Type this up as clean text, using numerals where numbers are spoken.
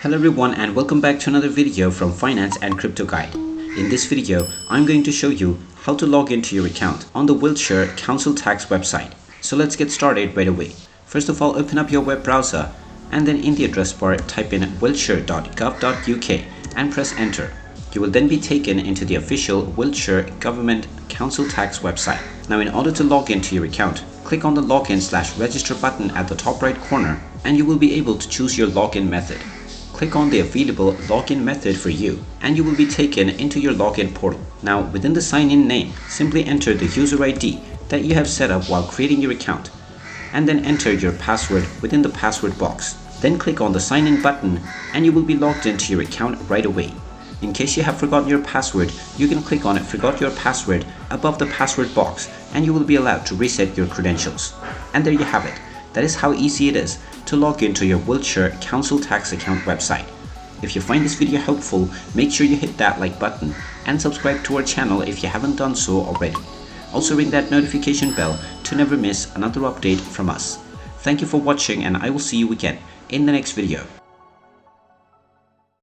Hello everyone and welcome back to another video from Finance and Crypto Guide. In this video, I'm going to show you how to log into your account on the Wiltshire Council Tax website. So let's get started right away. First of all, open up your web browser and then in the address bar type in wiltshire.gov.uk and press enter. You will then be taken into the official Wiltshire Government Council Tax website. Now in order to log into your account, click on the login/register button at the top right corner and you will be able to choose your login method. Click on the available login method for you and you will be taken into your login portal. Now within the sign-in name, simply enter the user ID that you have set up while creating your account and then enter your password within the password box. Then click on the sign in button and you will be logged into your account right away. In case you have forgotten your password, you can click on forgot your password above the password box and you will be allowed to reset your credentials. And there you have it. That is how easy it is to log into your Wiltshire Council Tax account website. If you find this video helpful, make sure you hit that like button and subscribe to our channel if you haven't done so already. Also ring that notification bell to never miss another update from us. Thank you for watching and I will see you again in the next video.